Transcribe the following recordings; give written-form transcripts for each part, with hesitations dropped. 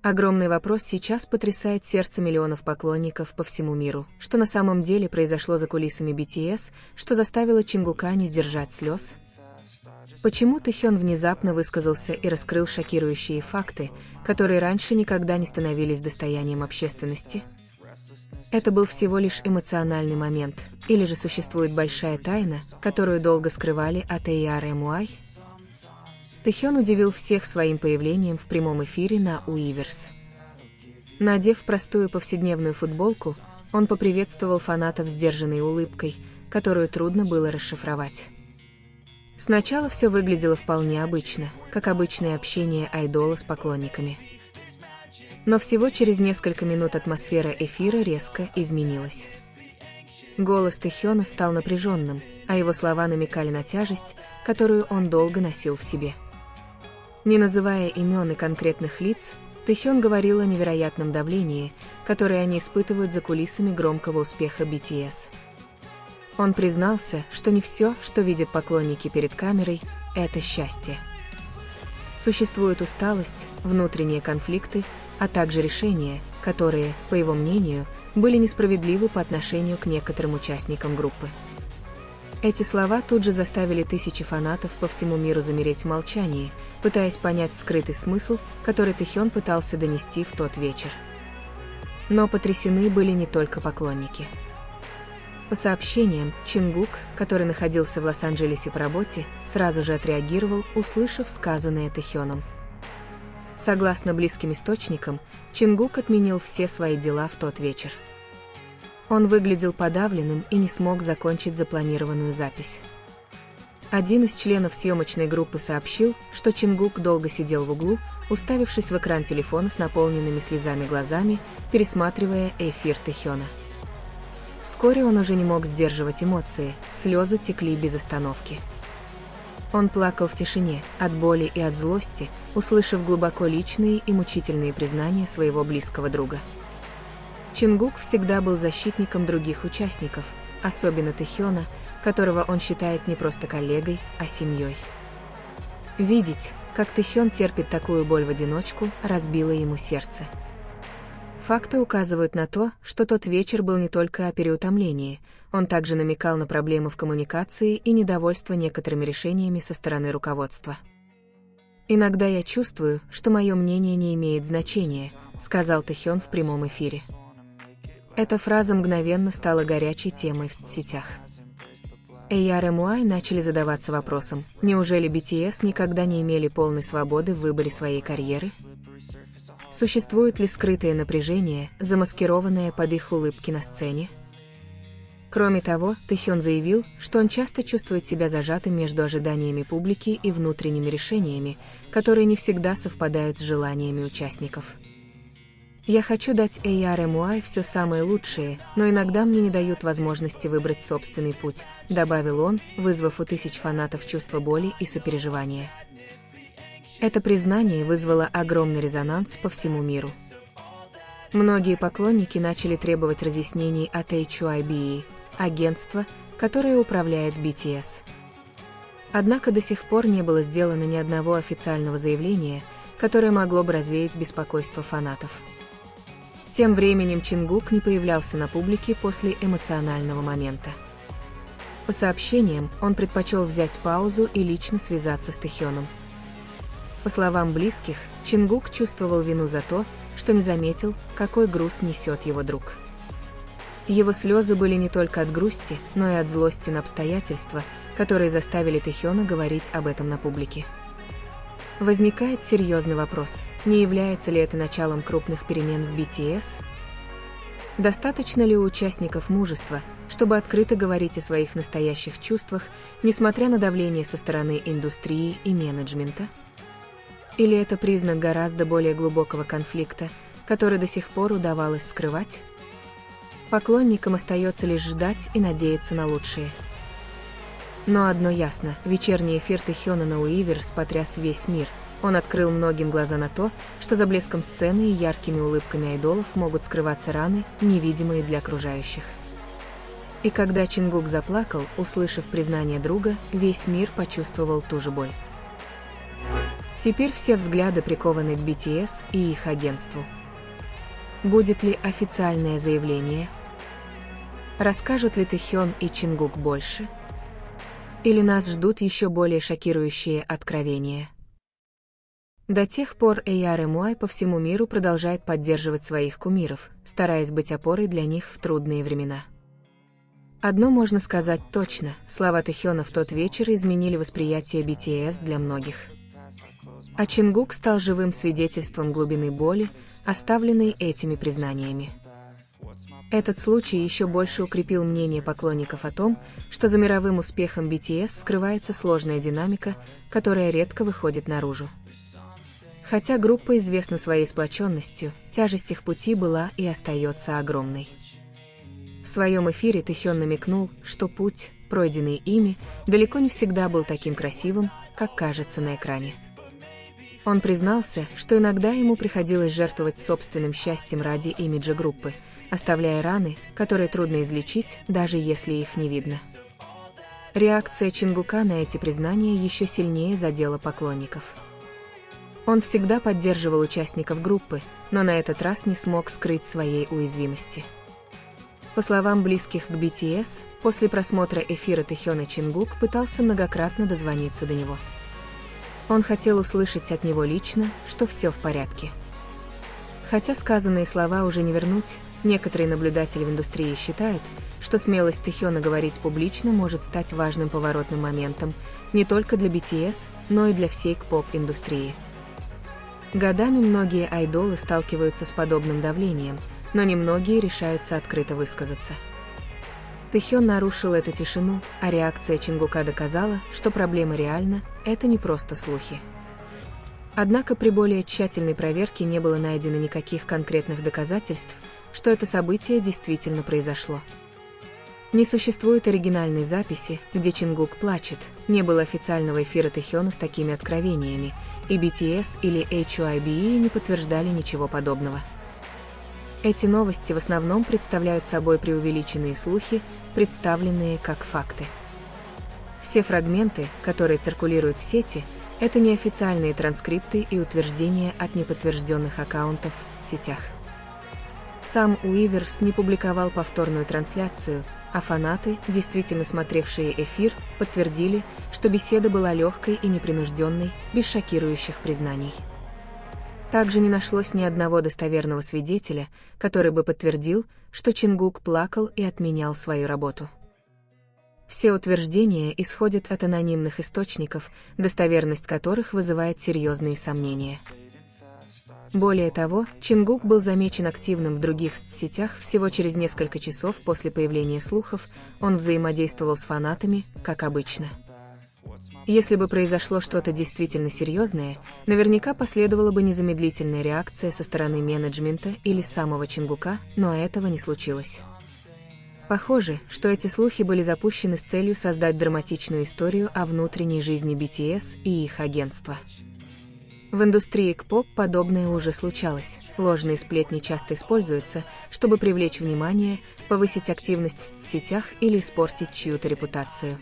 Огромный вопрос сейчас потрясает сердце миллионов поклонников по всему миру. Что на самом деле произошло за кулисами BTS, что заставило Чингука не сдержать слез? Почему Тэхён внезапно высказался и раскрыл шокирующие факты, которые раньше никогда не становились достоянием общественности? Это был всего лишь эмоциональный момент, или же существует большая тайна, которую долго скрывали от ARMY? Тэхён удивил всех своим появлением в прямом эфире на Уиверс. Надев простую повседневную футболку, он поприветствовал фанатов сдержанной улыбкой, которую трудно было расшифровать. Сначала все выглядело вполне обычно, как обычное общение айдола с поклонниками. Но всего через несколько минут атмосфера эфира резко изменилась. Голос Тэхёна стал напряженным, а его слова намекали на тяжесть, которую он долго носил в себе. Не называя имен и конкретных лиц, Тэхён говорил о невероятном давлении, которое они испытывают за кулисами громкого успеха BTS. Он признался, что не все, что видят поклонники перед камерой, это счастье. Существует усталость, внутренние конфликты, а также решения, которые, по его мнению, были несправедливы по отношению к некоторым участникам группы. Эти слова тут же заставили тысячи фанатов по всему миру замереть в молчании, пытаясь понять скрытый смысл, который Тэхён пытался донести в тот вечер. Но потрясены были не только поклонники. По сообщениям, Чингук, который находился в Лос-Анджелесе по работе, сразу же отреагировал, услышав сказанное Тэхёном. Согласно близким источникам, Чингук отменил все свои дела в тот вечер. Он выглядел подавленным и не смог закончить запланированную запись. Один из членов съемочной группы сообщил, что Чингук долго сидел в углу, уставившись в экран телефона с наполненными слезами глазами, пересматривая эфир Тэхёна. Вскоре он уже не мог сдерживать эмоции, слезы текли без остановки. Он плакал в тишине, от боли и от злости, услышав глубоко личные и мучительные признания своего близкого друга. Чингук всегда был защитником других участников, особенно Тэхёна, которого он считает не просто коллегой, а семьей. Видеть, как Тэхён терпит такую боль в одиночку, разбило ему сердце. Факты указывают на то, что тот вечер был не только о переутомлении, он также намекал на проблемы в коммуникации и недовольство некоторыми решениями со стороны руководства. «Иногда я чувствую, что мое мнение не имеет значения», — сказал Тэхён в прямом эфире. Эта фраза мгновенно стала горячей темой в соцсетях. ARMY начали задаваться вопросом, неужели BTS никогда не имели полной свободы в выборе своей карьеры? Существует ли скрытое напряжение, замаскированное под их улыбки на сцене? Кроме того, Тэхён заявил, что он часто чувствует себя зажатым между ожиданиями публики и внутренними решениями, которые не всегда совпадают с желаниями участников. «Я хочу дать ARMY все самое лучшее, но иногда мне не дают возможности выбрать собственный путь», добавил он, вызвав у тысяч фанатов чувство боли и сопереживания. Это признание вызвало огромный резонанс по всему миру. Многие поклонники начали требовать разъяснений от HYBE, агентства, которое управляет BTS. Однако до сих пор не было сделано ни одного официального заявления, которое могло бы развеять беспокойство фанатов. Тем временем Чингук не появлялся на публике после эмоционального момента. По сообщениям, он предпочел взять паузу и лично связаться с Тэхёном. По словам близких, Чингук чувствовал вину за то, что не заметил, какой груз несет его друг. Его слезы были не только от грусти, но и от злости на обстоятельства, которые заставили Тэхёна говорить об этом на публике. Возникает серьезный вопрос, не является ли это началом крупных перемен в BTS? Достаточно ли у участников мужества, чтобы открыто говорить о своих настоящих чувствах, несмотря на давление со стороны индустрии и менеджмента? Или это признак гораздо более глубокого конфликта, который до сих пор удавалось скрывать? Поклонникам остается лишь ждать и надеяться на лучшее. Но одно ясно, вечерний эфир Тэхёна на Уиверс потряс весь мир. Он открыл многим глаза на то, что за блеском сцены и яркими улыбками айдолов могут скрываться раны, невидимые для окружающих. И когда Чингук заплакал, услышав признание друга, весь мир почувствовал ту же боль. Теперь все взгляды прикованы к BTS и их агентству. Будет ли официальное заявление? Расскажут ли Тэхён и Чингук больше? Или нас ждут еще более шокирующие откровения? До тех пор ARMY по всему миру продолжает поддерживать своих кумиров, стараясь быть опорой для них в трудные времена. Одно можно сказать точно: слова Тэхёна в тот вечер изменили восприятие BTS для многих. А Чингук стал живым свидетельством глубины боли, оставленной этими признаниями. Этот случай еще больше укрепил мнение поклонников о том, что за мировым успехом BTS скрывается сложная динамика, которая редко выходит наружу. Хотя группа известна своей сплоченностью, тяжесть их пути была и остается огромной. В своем эфире Тэхён намекнул, что путь, пройденный ими, далеко не всегда был таким красивым, как кажется на экране. Он признался, что иногда ему приходилось жертвовать собственным счастьем ради имиджа группы, оставляя раны, которые трудно излечить, даже если их не видно. Реакция Чингука на эти признания еще сильнее задела поклонников. Он всегда поддерживал участников группы, но на этот раз не смог скрыть своей уязвимости. По словам близких к BTS, после просмотра эфира Тэхёна Чингук пытался многократно дозвониться до него. Он хотел услышать от него лично, что все в порядке. Хотя сказанные слова уже не вернуть, некоторые наблюдатели в индустрии считают, что смелость Тэхёна говорить публично может стать важным поворотным моментом не только для BTS, но и для всей К-поп-индустрии. Годами многие айдолы сталкиваются с подобным давлением, но немногие решаются открыто высказаться. Тэхён нарушил эту тишину, а реакция Чингука доказала, что проблема реальна, это не просто слухи. Однако при более тщательной проверке не было найдено никаких конкретных доказательств, что это событие действительно произошло. Не существует оригинальной записи, где Чингук плачет, не было официального эфира Тэхёна с такими откровениями, и BTS или HYBE не подтверждали ничего подобного. Эти новости в основном представляют собой преувеличенные слухи, представленные как факты. Все фрагменты, которые циркулируют в сети, это неофициальные транскрипты и утверждения от неподтвержденных аккаунтов в соцсетях. Сам Уиверс не публиковал повторную трансляцию, а фанаты, действительно смотревшие эфир, подтвердили, что беседа была легкой и непринужденной, без шокирующих признаний. Также не нашлось ни одного достоверного свидетеля, который бы подтвердил, что Чингук плакал и отменял свою работу. Все утверждения исходят от анонимных источников, достоверность которых вызывает серьезные сомнения. Более того, Чингук был замечен активным в других соцсетях всего через несколько часов после появления слухов, он взаимодействовал с фанатами, как обычно. Если бы произошло что-то действительно серьезное, наверняка последовала бы незамедлительная реакция со стороны менеджмента или самого Чингука, но этого не случилось. Похоже, что эти слухи были запущены с целью создать драматичную историю о внутренней жизни BTS и их агентства. В индустрии К-поп подобное уже случалось. Ложные сплетни часто используются, чтобы привлечь внимание, повысить активность в соцсетях или испортить чью-то репутацию.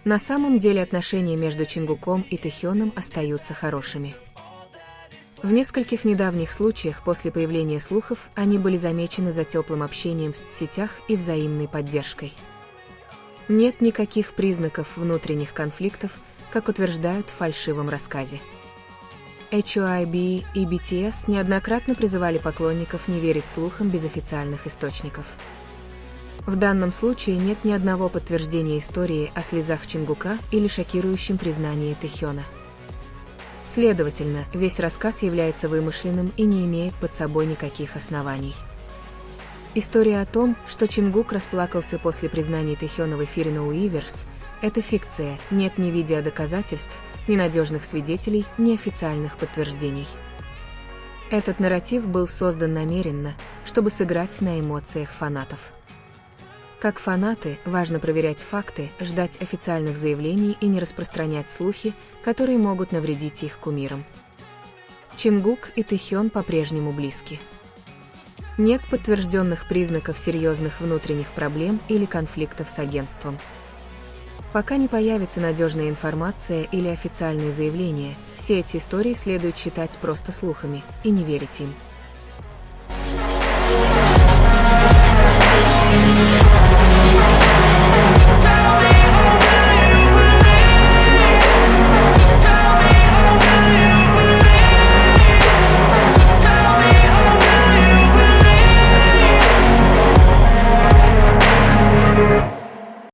На самом деле отношения между Чингуком и Тэхёном остаются хорошими. В нескольких недавних случаях после появления слухов они были замечены за теплым общением в соцсетях и взаимной поддержкой. Нет никаких признаков внутренних конфликтов, как утверждают в фальшивом рассказе. HYBE и BTS неоднократно призывали поклонников не верить слухам без официальных источников. В данном случае нет ни одного подтверждения истории о слезах Чингука или шокирующем признании Тэхёна. Следовательно, весь рассказ является вымышленным и не имеет под собой никаких оснований. История о том, что Чингук расплакался после признаний Тэхёна в эфире на Уиверс, это фикция, нет ни видеодоказательств, ни надежных свидетелей, ни официальных подтверждений. Этот нарратив был создан намеренно, чтобы сыграть на эмоциях фанатов. Как фанаты, важно проверять факты, ждать официальных заявлений и не распространять слухи, которые могут навредить их кумирам. Чингук и Тэхён по-прежнему близки. Нет подтвержденных признаков серьезных внутренних проблем или конфликтов с агентством. Пока не появится надежная информация или официальные заявления, все эти истории следует считать просто слухами и не верить им.